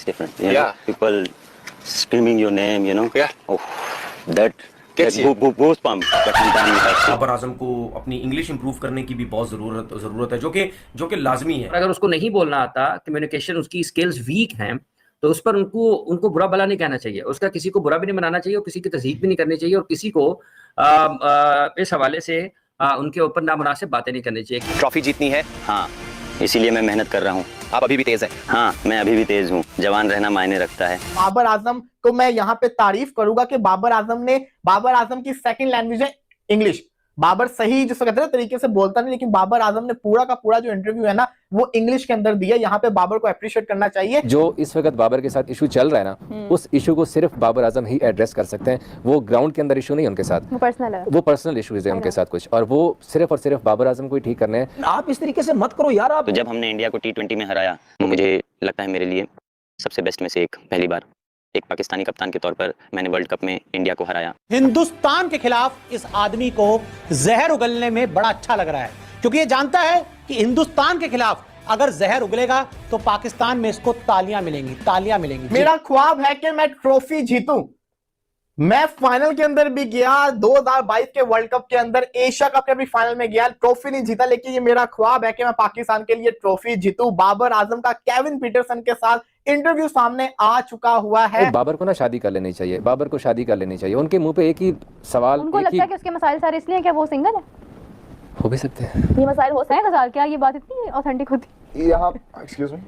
is different. You know, people screaming your name, you know. Oh, that goosebumps. But sometimes you have to. Babar Azam को अपनी English improve करने की भी बहुत ज़रूरत है, जो कि लाजमी है। अगर उसको नहीं बोलना आता, कम्युनिकेशन उसकी स्किल्स वीक हैं, तो उस पर उनको बुरा भला नहीं कहना चाहिए, उसका किसी को बुरा भी नहीं बनाना चाहिए और किसी की तज़हीक भी नहीं करनी चाहिए और किसी को इस हवाले से उनके ऊपर नामुनासिब बातें नहीं करनी चाहिए। ट्रॉफी जीतनी है, हाँ, इसीलिए मैं मेहनत कर रहा हूँ। आप अभी भी तेज हैं। हाँ, मैं अभी भी तेज हूँ। जवान रहना मायने रखता है। बाबर आजम को मैं यहाँ पे तारीफ करूंगा कि बाबर आजम की सेकंड लैंग्वेज है इंग्लिश। बाबर सही जिसको कहते हैं ना तरीके से बोलता नहीं, लेकिन बाबर आजम ने पूरा का पूरा जो इंटरव्यू है ना वो इंग्लिश के अंदर दिया। यहाँ पे बाबर को अप्रिशिएट करना चाहिए। जो इस वक्त बाबर के साथ इशू चल रहा है ना, उस इशू को सिर्फ बाबर आजम ही एड्रेस कर सकते हैं। वो ग्राउंड के अंदर इशू नहीं है उनके साथ, वो पर्सनल इशूज है उनके साथ कुछ, और वो सिर्फ और सिर्फ बाबर आजम को ही ठीक करने हैं। आप इस तरीके से मत करो यार। आप तो जब हमने इंडिया को T20 में हराया, मुझे लगता है मेरे लिए सबसे बेस्ट में से एक, पहली बार एक पाकिस्तानी कप्तान के तौर पर मैंने वर्ल्ड कप में इंडिया को हराया। हिंदुस्तान के खिलाफ इस आदमी को जहर उगलने में बड़ा अच्छा लग रहा है, क्योंकि ये जानता है कि हिंदुस्तान के खिलाफ अगर जहर उगलेगा तो पाकिस्तान में इसको तालियां मिलेंगी। मेरा ख्वाब है कि मैं ट्रॉफी जीतूं। मैं फाइनल के अंदर भी गया, 2022 के वर्ल्ड कप के अंदर, एशिया कप के भी फाइनल में गया, ट्रॉफी नहीं जीता, लेकिन ये मेरा ख्वाब है कि मैं पाकिस्तान के लिए ट्रॉफी जीतूं। बाबर आजम का केविन पीटरसन के साथ इंटरव्यू सामने आ चुका हुआ है। बाबर को ना शादी कर लेनी चाहिए, बाबर को शादी कर लेनी चाहिए। उनके मुंह पे एक ही सवाल, उनको लगता है कि उसके मसाइल सारे इसलिए क्या वो सिंगल है? हो भी सकते हैं ये मसाइल हो सकते हैं गजाल, क्या ये बात इतनी ऑथेंटिक होती? यहाँ एक्सक्यूज मी,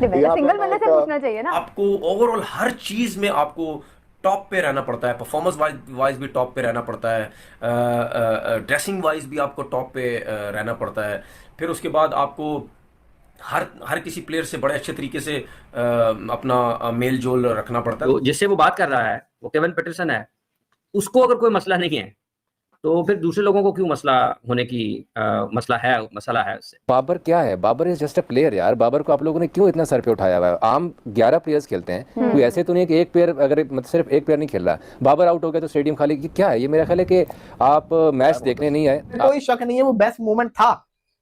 सिंगल बंदे से पूछना चाहिए ना। आपको ओवरऑल हर चीज में आपको टॉप पे रहना पड़ता है, परफॉर्मेंस वाइज भी टॉप पे रहना पड़ता है, ड्रेसिंग वाइज भी आपको टॉप पे रहना पड़ता है। फिर उसके बाद आपको हर किसी प्लेयर से बड़े अच्छे तरीके से अपना मेल जोल रखना पड़ता है। जिससे वो बात कर रहा है वो केविन पीटरसन है, उसको अगर कोई मसला नहीं है तो फिर दूसरे लोगों को क्यों मसला होने की मसला है उससे। बाबर क्या है? Babar is just a player यार। बाबर को आप लोगों ने क्यों इतना सर पे उठाया हुआ है? आम 11 प्लेयर्स खेलते हैं, कोई ऐसे तो नहीं है कि एक प्लेयर, अगर मतलब सिर्फ एक प्लेयर नहीं खेल रहा, बाबर आउट हो गया तो स्टेडियम खाली, क्या है ये? मेरा ख्याल है कि आप मैच देखने नहीं आए। कोई शक नहीं है वो बेस्ट मोमेंट था।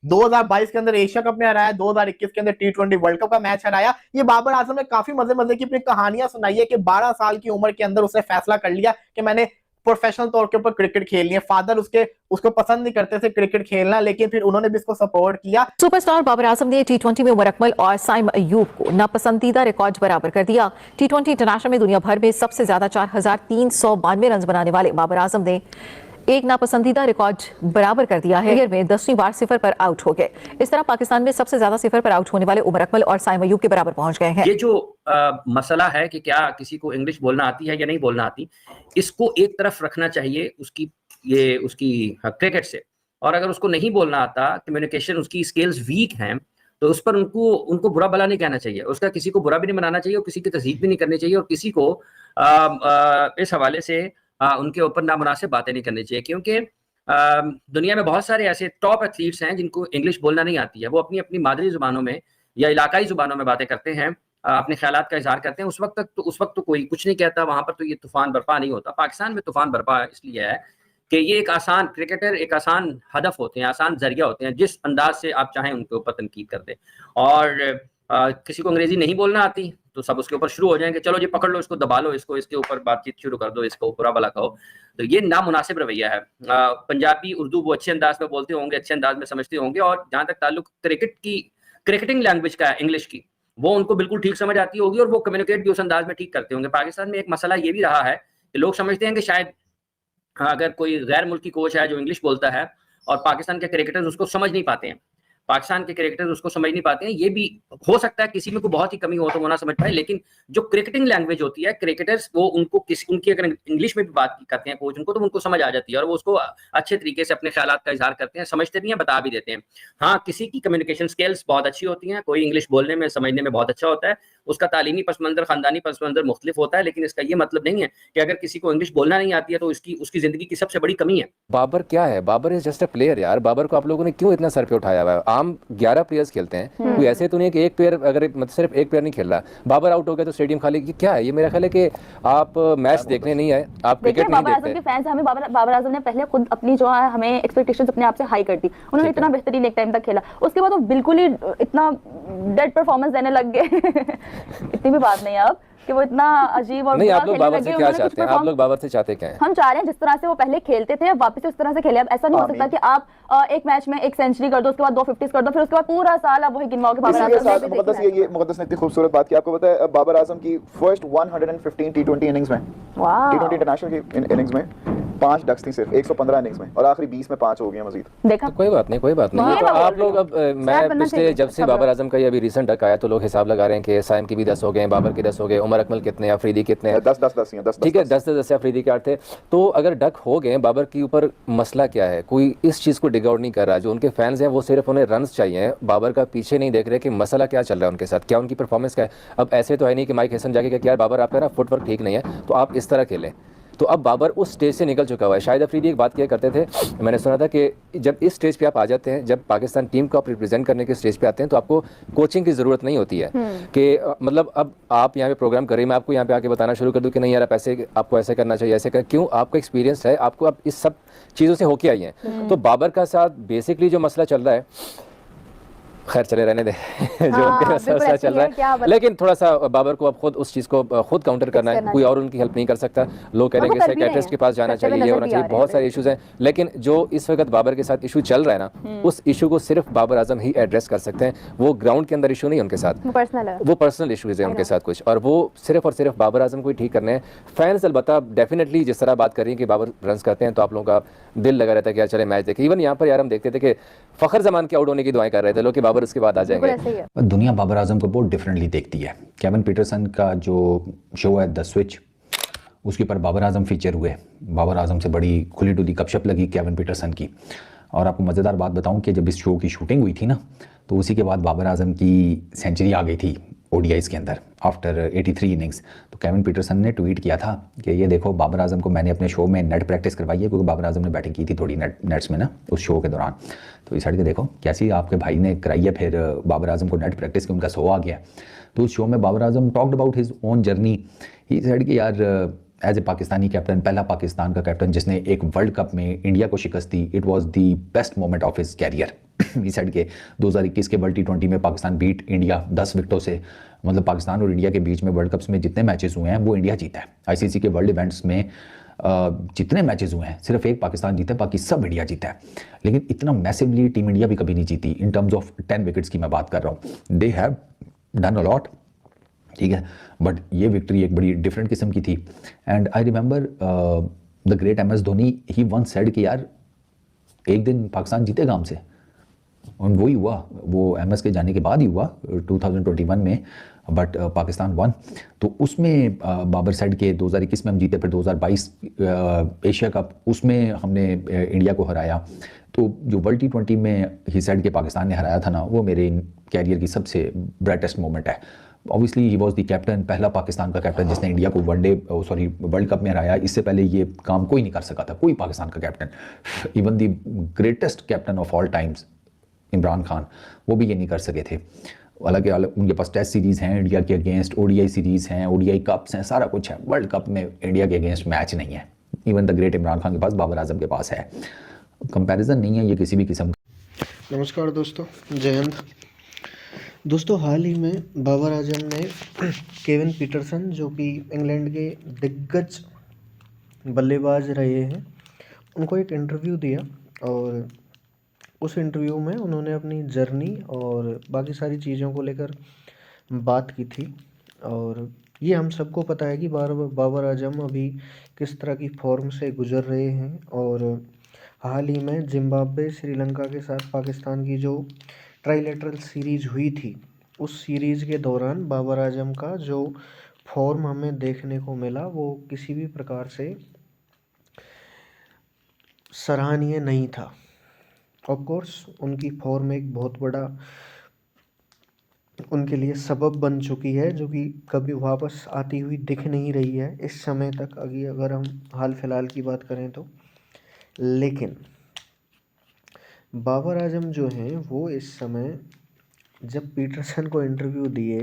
2022 के अंदर एशिया कप में हराया, 2021 के अंदर T20 वर्ल्ड कप का मैच हराया। ये बाबर आजम ने काफी मजे की अपनी कहानियां सुनाई है कि 12 साल की उम्र के अंदर उसने फैसला कर लिया कि मैंने प्रोफेशनल तौर के ऊपर क्रिकेट खेलनी है। फादर उसको पसंद नहीं करते थे क्रिकेट खेलना, लेकिन फिर उन्होंने भी इसको सपोर्ट किया। सुपरस्टार बाबर आजम ने T20 में उमर अकमल और साइम अयूब को नापसंदीदा रिकॉर्ड बराबर कर दिया। T20 इंटरनेशनल में दुनिया भर में सबसे ज्यादा 4392 रन बनाने वाले बाबर आजम ने एक नापसंदीदा रिकॉर्ड बराबर कर दिया है। ईयर में 10वीं बार सिफर पर आउट हो गए। इस तरह पाकिस्तान में सबसे ज्यादा सिफर पर आउट होने वाले उमर अकमल और साइम अयूब के बराबर पहुंच गए हैं। ये जो मसला है कि क्या किसी को इंग्लिश बोलना आती है या नहीं बोलना आती, इसको एक तरफ रखना चाहिए उसकी क्रिकेट से। और अगर उसको नहीं बोलना आता, कम्युनिकेशन उसकी स्किल्स वीक हैं, तो उस पर उनको बुरा भला नहीं कहना चाहिए, उसका किसी को बुरा भी नहीं बनाना चाहिए और किसी की तज़हीक भी नहीं करनी चाहिए और किसी को इस हवाले से उनके ऊपर नामुनासिब बातें नहीं करनी चाहिए। क्योंकि दुनिया में बहुत सारे ऐसे टॉप एथलीट्स हैं जिनको इंग्लिश बोलना नहीं आती है, वो अपनी अपनी मादरी ज़ुबानों में या इलाकाई ज़ुबानों में बातें करते हैं, अपने ख्यालात का इजहार करते हैं। उस वक्त तो कोई कुछ नहीं कहता, वहां पर तो ये तूफान बर्पा नहीं होता। पाकिस्तान में तूफान बर्पा इसलिए है कि ये एक आसान हदफ होते हैं, आसान जरिया होते हैं, जिस अंदाज से आप चाहें उनके ऊपर तनकीद कर दें। और किसी को अंग्रेजी नहीं बोलना आती तो सब उसके ऊपर शुरू हो जाएंगे, चलो जी पकड़ लो इसको, दबा लो इसको, इसके ऊपर बातचीत शुरू कर दो, इसको बुरा भला कहो। तो ये नामुनासिब रवैया है। पंजाबी उर्दू वो अच्छे अंदाज में बोलते होंगे, अच्छे अंदाज में समझते होंगे, और जहां तक ताल्लुक क्रिकेटिंग लैंग्वेज का है, इंग्लिश की, वो उनको बिल्कुल ठीक समझ आती होगी और वो कम्युनिकेट भी उस अंदाज में ठीक करते होंगे। पाकिस्तान में एक मसला ये भी रहा है कि लोग समझते हैं कि शायद अगर कोई गैर मुल्की कोच है जो इंग्लिश बोलता है और पाकिस्तान के क्रिकेटर्स उसको समझ नहीं पाते हैं, ये भी हो सकता है किसी में कोई बहुत ही कमी हो तो वो ना समझ पाए, लेकिन जो क्रिकेटिंग लैंग्वेज होती है, क्रिकेटर्स वो उनकी अगर इंग्लिश में भी बात करते हैं कोच उनको, तो उनको समझ आ जाती है और वो उसको अच्छे तरीके से अपने ख्यालात का इजहार करते हैं, समझते भी हैं, बता भी देते हैं। हाँ, किसी की कम्युनिकेशन स्किल्स बहुत अच्छी होती हैं, कोई इंग्लिश बोलने में समझने में बहुत अच्छा होता है, उसका तालीमी पस मंजर, खानदानी पस मंजर मुख्तलिफ होता है, लेकिन इसका ये मतलब नहीं है कि अगर किसी को इंग्लिश बोलना नहीं आती है तो उसकी जिंदगी की सबसे बड़ी कमी है। बाबर क्या है? Babar is just a player यार। बाबर को आप लोगों ने क्यों इतना सर पे उठाया हुआ है? आम 11 प्लेयर्स खेलते हैं, कोई ऐसे तो नहीं है कि एक प्लेयर, अगर मतलब सिर्फ एक प्लेयर नहीं खेल रहा, बाबर आउट हो गया तो स्टेडियम खाली, क्या है ये? मेरा ख्याल है कि आप मैच देखने नहीं आए, आप क्रिकेट नहीं देखते। बाबर आजम के फैंस हमें बाबर आजम ने पहले खुद अपनी जो है हमें एक्सपेक्टेशंस अपने आप से हाई कर दी। उन्होंने इतना बेहतरीन एक टाइम तक खेला, उसके बाद वो बिल्कुल ही इतना डेड परफॉर्मेंस देने लग गए इतनी भी बात नहीं है अब कि वो इतना अजीब और नहीं, बुरा आप लोग खेलने बाबर लगे, से क्या उन्होंने कुछ चाहते हैं? आप perform- लोग बाबर से चाहते क्या हैं? हम चाह रहे हैं जिस तरह से वो पहले खेलते थे वापस से उस तरह से खेले। अब ऐसा नहीं हो सकता कि आप एक मैच में एक सेंचुरी कर दो, उसके बाद 2 50 कर दो, फिर उसके बाद पूरा साल आप वही गिनवाओगे बाबर इसी के आजम साथ ने भी मुकद्दस देखना है। ये मुकद्दस ने इतनी खूबसूरत बात की, आपको पता है बाबर आजम की फर्स्ट 115 टी20 इनिंग्स में, वाह टी20 इंटरनेशनल की इनिंग्स में 5 डक्स थी सिर्फ 115 इनिंग्स में, और आखिरी 20 में 5 हो गए हैं मजीद। देखा कोई बात नहीं, कोई बात नहीं। वही तो मैं बोल आप रही लोग हूँ। अब स्टार्ट मैं बनना पिछले चाहिए जब से खबर। बाबर आजम का ये अभी रिसेंट डक आया तो लोग हिसाब लगा रहे हैं कि साइम के भी 10 हो गए, बाबर के 10 हो गए, उमर अकमल कितने, अफरीदी कितने हैं। 10 ही हैं, 10 ठीक है, 10 अफरीदी के 8 थे। तो अगर डक हो गए, बाबर के ऊपर मसला क्या है? कोई इस चीज़ को डिग आउट नहीं कर रहा। जो उनके फैंस हैं वो सिर्फ उन्हें रन्स चाहिए, बाबर का पीछे नहीं देख रहे कि मसला क्या चल रहा है उनके साथ, क्या उनकी परफॉर्मेंस क्या है। अब ऐसे तो है नहीं कि माइक हैसन जाके कि यार बाबर आपका ना फुटवर्क ठीक नहीं है तो आप इस तरह खेलें। तो अब बाबर उस स्टेज से निकल चुका हुआ है। शाहिद अफरीदी एक बात किया करते थे, मैंने सुना था कि जब इस स्टेज पे आप आ जाते हैं, जब पाकिस्तान टीम को आप रिप्रेजेंट करने के स्टेज पे आते हैं तो आपको कोचिंग की ज़रूरत नहीं होती है कि मतलब अब आप यहाँ पे प्रोग्राम करें, मैं आपको यहाँ पे आके बताना शुरू कर दूँ कि नहीं यार आप ऐसे, आपको ऐसे करना चाहिए, ऐसे कर। क्यों? आपका एक्सपीरियंस है, आपको आप इस सब चीज़ों से होके आई हैं। तो बाबर का साथ बेसिकली जो मसला चल रहा है, खैर चले रहने दे जो उनके बिल्कुल मसला ऐसे चल ही रहा है, क्या है, बता- लेकिन थोड़ा सा बाबर को अब खुद उस चीज़ को खुद काउंटर करना है, करना कोई और उनकी हेल्प नहीं कर सकता। लोग कह रहे हैं वो कि कर भी रहे साइकियाट्रिस्ट हैं, के पास जाना करते हुए चाहिए, ये नजर होना भी चाहिए, आ रहे बहुत हैं। सारे इश्यूज हैं। लेकिन जो इस वक्त बाबर के साथ इशू चल रहा है ना, उस इशू को सिर्फ बाबर आजम ही एड्रेस कर सकते हैं। वो ग्राउंड के अंदर इशू नहीं है उनके साथ, वो पर्सनल है। वो पर्सनल इश्यूज है उनके साथ कुछ, और वो सिर्फ और सिर्फ बाबर आजम को ही ठीक करने हैं। फैंस अलबत्ता डेफिनेटली जिस तरह बात कर रही है कि बाबर रन करते हैं तो आप लोगों का दिल लगा रहता है कि यार चले मैच देखें। इवन यहाँ पर यार हम देखते थे कि फ़खर जमान के आउट होने की दुआएं कर रहे थे लोग कि बाबर उसके बाद आ बिल्कुल जाएंगे। ऐसे ही है। दुनिया बाबर आजम को बहुत डिफरेंटली देखती है। केविन पीटरसन का जो शो है द स्विच, उसके ऊपर बाबर आजम फीचर हुए। बाबर आजम से बड़ी खुली डुली गपशप लगी केविन पीटरसन की। और आपको मज़ेदार बात बताऊं कि जब इस शो की शूटिंग हुई थी ना, तो उसी के बाद बाबर आजम की सेंचुरी आ गई थी ओडीआईज़ के अंदर आफ्टर 83 इनिंग्स। तो केविन पीटरसन ने ट्वीट किया था कि ये देखो बाबर आजम को मैंने अपने शो में नेट प्रैक्टिस करवाई है, क्योंकि बाबर आजम ने बैटिंग की थी थोड़ी नेट्स में ना उस शो के दौरान। तो इस साइड के देखो कैसी आपके भाई ने कराई है फिर बाबर आजम को नेट प्रैक्टिस की, उनका शो आ गया। तो उस शो में Babar Azam talked about his own journey. He said कि यार एज ए पाकिस्तानी कैप्टन, पहला पाकिस्तान का कैप्टन जिसने एक वर्ल्ड कप में इंडिया को शिकस्त दी, it was the best moment of his career. He said के 2021 के वर्ल्ड टी20 में पाकिस्तान बीट इंडिया 10 विकेटों से। मतलब पाकिस्तान और इंडिया के बीच में वर्ल्ड कप्स में जितने मैचेस हुए हैं वो इंडिया जीता है। आईसीसी के वर्ल्ड इवेंट्स में जितने मैचेस हुए हैं सिर्फ एक पाकिस्तान जीता है, बाकी सब इंडिया जीता है। लेकिन इतना मैसिवली टीम इंडिया भी कभी नहीं जीती। इन टर्म्स ऑफ 10 विकेट्स की मैं बात कर रहा हूँ। They have done a lot, ठीक है, बट ये विक्ट्री एक बड़ी डिफरेंट किस्म की थी। And I remember the great MS Dhoni, he once said कि यार एक दिन पाकिस्तान जीतेगा हमसे, और वही हुआ। वो MS के जाने के बाद ही हुआ 2021 में, बट पाकिस्तान वन। तो उसमें बाबर सेड के 2021 में हम जीते, फिर 2022 एशिया कप उसमें हमने इंडिया को हराया। तो जो वर्ल्ड टी20 में ही सेड के पाकिस्तान ने हराया था ना, वो मेरे कैरियर की सबसे ब्राइटेस्ट मोमेंट है। Obviously he was the captain, पहला पाकिस्तान का कैप्टन जिसने इंडिया को वर्ल्ड कप में हराया। इससे पहले ये काम कोई नहीं कर सका था, कोई पाकिस्तान का captain. Even the greatest captain of all times Imran Khan, वो भी ये नहीं कर सके थे। हालांकि उनके पास टेस्ट सीरीज़ हैं इंडिया के अगेंस्ट, ODI सीरीज़ हैं, ODI कप्स हैं, सारा कुछ है। वर्ल्ड कप में इंडिया के अगेंस्ट मैच नहीं है। Even the great Imran Khan के पास, बाबर आजम के पास है। कंपैरिजन नहीं है ये किसी भी किस्म का। नमस्कार दोस्तों, जय हिंद। दोस्तों हाल ही में बाबर आजम ने केविन पीटरसन, जो कि इंग्लैंड के दिग्गज बल्लेबाज रहे हैं, उनको एक इंटरव्यू दिया, और उस इंटरव्यू में उन्होंने अपनी जर्नी और बाकी सारी चीज़ों को लेकर बात की थी। और ये हम सबको पता है कि बाबर आजम अभी किस तरह की फॉर्म से गुजर रहे हैं। और हाल ही में जिम्बाब्वे श्रीलंका के साथ पाकिस्तान की जो ट्राइलेटरल सीरीज़ हुई थी, उस सीरीज़ के दौरान बाबर आजम का जो फॉर्म हमें देखने को मिला वो किसी भी प्रकार से सराहनीय नहीं था। ऑफ कोर्स उनकी फॉर्म एक बहुत बड़ा उनके लिए सबब बन चुकी है, जो कि कभी वापस आती हुई दिख नहीं रही है इस समय तक, अगर हम हाल फिलहाल की बात करें तो। लेकिन बाबर आजम जो हैं वो इस समय जब पीटरसन को इंटरव्यू दिए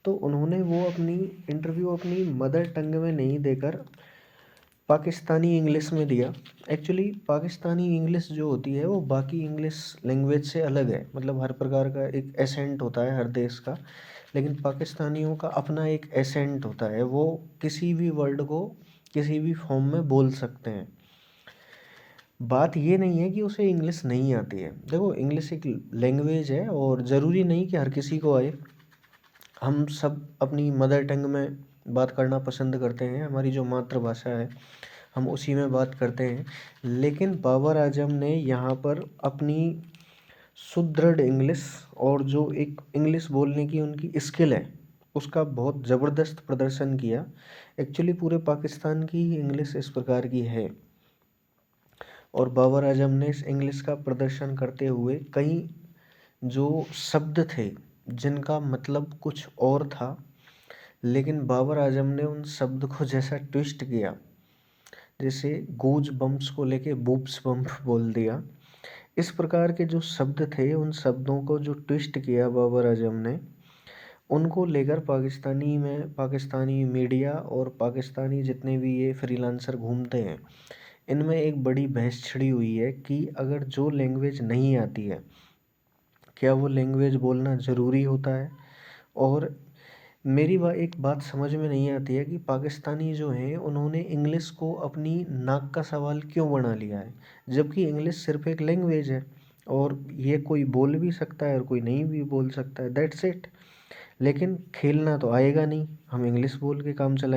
तो उन्होंने वो अपनी इंटरव्यू अपनी मदर टंग में नहीं देकर पाकिस्तानी इंग्लिश में दिया। एक्चुअली पाकिस्तानी इंग्लिश जो होती है वो बाकी इंग्लिश लैंग्वेज से अलग है। मतलब हर प्रकार का एक एसेंट होता है हर देश का, लेकिन पाकिस्तानियों का अपना एक एसेंट होता है, वो किसी भी वर्ड को किसी भी फॉर्म में बोल सकते हैं। बात ये नहीं है कि उसे इंग्लिश नहीं आती है। देखो, इंग्लिश एक लैंग्वेज है और ज़रूरी नहीं कि हर किसी को आए। हम सब अपनी मदर टंग में बात करना पसंद करते हैं, हमारी जो मातृभाषा है हम उसी में बात करते हैं। लेकिन बाबर आजम ने यहाँ पर अपनी सुदृढ़ इंग्लिश और जो एक इंग्लिश बोलने की उनकी स्किल है उसका बहुत ज़बरदस्त प्रदर्शन किया। एक्चुअली पूरे पाकिस्तान की इंग्लिश इस प्रकार की है और बाबर आजम ने इस इंग्लिश का प्रदर्शन करते हुए कई जो शब्द थे जिनका मतलब कुछ और था, लेकिन बाबर आजम ने उन शब्द को जैसा ट्विस्ट किया, जैसे गूज बम्प्स को लेके बूब्स बम्प बोल दिया, इस प्रकार के जो शब्द थे उन शब्दों को जो ट्विस्ट किया बाबर आजम ने, उनको लेकर पाकिस्तानी मीडिया और पाकिस्तानी जितने भी ये फ्रीलांसर घूमते हैं इनमें एक बड़ी बहस छिड़ी हुई है कि अगर जो लैंग्वेज नहीं आती है क्या वो लैंग्वेज बोलना ज़रूरी होता है। और मेरी एक बात समझ में नहीं आती है कि पाकिस्तानी जो हैं उन्होंने इंग्लिश को अपनी नाक का सवाल क्यों बना लिया है, जबकि इंग्लिश सिर्फ एक लैंग्वेज है और ये कोई बोल भी सकता है और कोई नहीं भी बोल सकता है, दैट्स इट। लेकिन खेलना तो आएगा नहीं, हम इंग्लिश बोल के काम चलाएंगे।